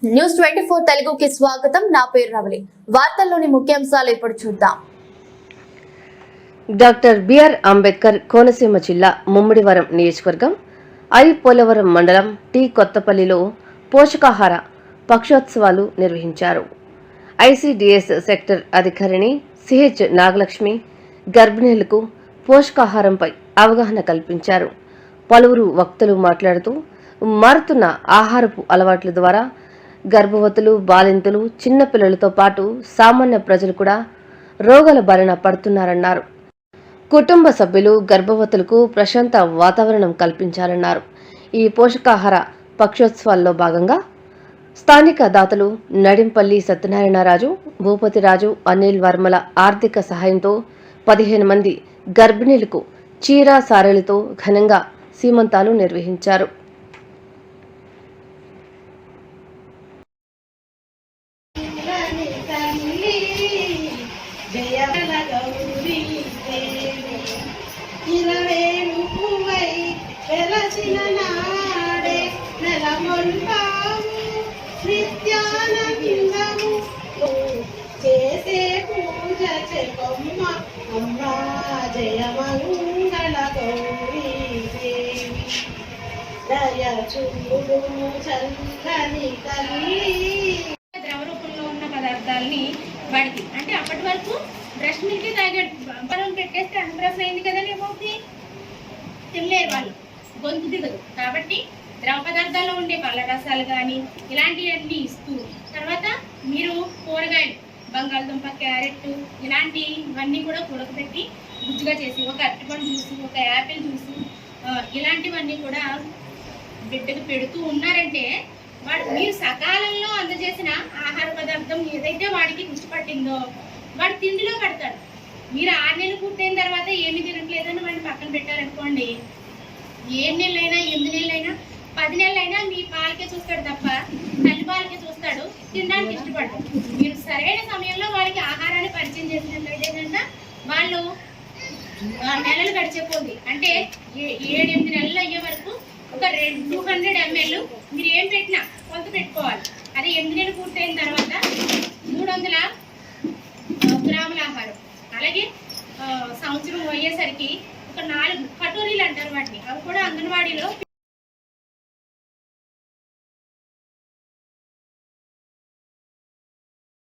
News 24 తెలుగుకి స్వాగతం. నా పేరు రవలి. వార్తల్లోని ముఖ్యాంశాలు ఇప్పుడు చూద్దాం. డాక్టర్ బిఆర్ అంబేద్కర్ కోనసీమ జిల్లా ముమ్మిడివరం నియోజకవర్గం పోలవరం మండలం టి కొత్తపల్లిలో పోషకాహార పక్షోత్సవాలు నిర్వహించారు. ఐసిడిఎస్ సెక్టర్ అధికారిని సిహెచ్ నాగలక్ష్మి గర్భిణీలకు పోషకాహారంపై అవగాహన కల్పించారు. పలువురు వక్తలు మాట్లాడుతూ మారుతున్న ఆహారపు అలవాట్ల ద్వారా గర్భవతులు, బాలింతలు, చిన్నపిల్లలతో పాటు సామాన్య ప్రజలు కూడా రోగాల బారిన పడుతున్నారన్నారు. కుటుంబ సభ్యులు గర్భవతులకు ప్రశాంత వాతావరణం కల్పించాలన్నారు. ఈ పోషకాహార పక్షోత్సవాల్లో భాగంగా స్థానిక దాతలు నడింపల్లి సత్యనారాయణరాజు, భూపతిరాజు, అనిల్ వర్మల ఆర్థిక సహాయంతో 15 మంది గర్భిణీలకు చీర సారెలతో ఘనంగా సీమంతాలు నిర్వహించారు. చేసే పూజ చెకొమ్మ అమ్మ జయ మంగళ గౌరీ దేవి దయ చూడు చల్లని తల్లి. ద్రవ రూపంలో ఉన్న పదార్థాలని వాడికి అంటే అప్పటి వరకు బ్రష్ మిల్క్ తాగే బలం పెట్టేస్తే అన్బ్రష్ అయింది కదా, ఏమవుతుంది తినలేరు వాళ్ళు, గొంతు దిగదు. కాబట్టి ద్రవ పదార్థాల్లో ఉండే పళ్ళ రసాలు కానీ ఇలాంటివన్నీ ఇస్తూ, తర్వాత మీరు కూరగాయలు బంగాళదుంప, క్యారెట్ ఇలాంటివన్నీ కూడా ఉడకబెట్టి గుజ్జుగా చేసి ఒక అరటిపండు జ్యూసు, ఒక యాపిల్ జ్యూసు ఇలాంటివన్నీ కూడా బిడ్డకు పెడుతూ ఉన్నారంటే వాడు మీరు సకాలంలో అందజేసిన ఆహార పదార్థం ఏదైతే వాడికి ఇష్టపట్టిందో వాడు తిండిలో పడతాడు. మీరు 6 నెలలు పూర్తయిన తర్వాత ఏమీ తినట్లేదని వాడిని పక్కన పెట్టారనుకోండి, 7 నెలలైనా 8 నెలలైనా 10 నెలలైనా మీ పాలకే చూస్తాడు తప్ప తల్లి పాలకే చూస్తాడు, తినడానికి ఇష్టపడ్డాడు. మీరు సరైన సమయంలో వాళ్ళకి ఆహారాన్ని పరిచయం చేసినట్లయితే కనుక వాళ్ళు నెలలు గడిచిపోతుంది. అంటే 7-8 నెలలు అయ్యే వరకు ఒక 200 ml మీరు ఏం పెట్టినా కొంత పెట్టుకోవాలి. అదే 8 నెలలు పూర్తయిన తర్వాత 300 గ్రాముల ఆహారం. అలాగే సంవత్సరం అయ్యేసరికి ఒక 4 కటోరీలు అంటారు వాటిని, అవి కూడా అంగన్వాడీలో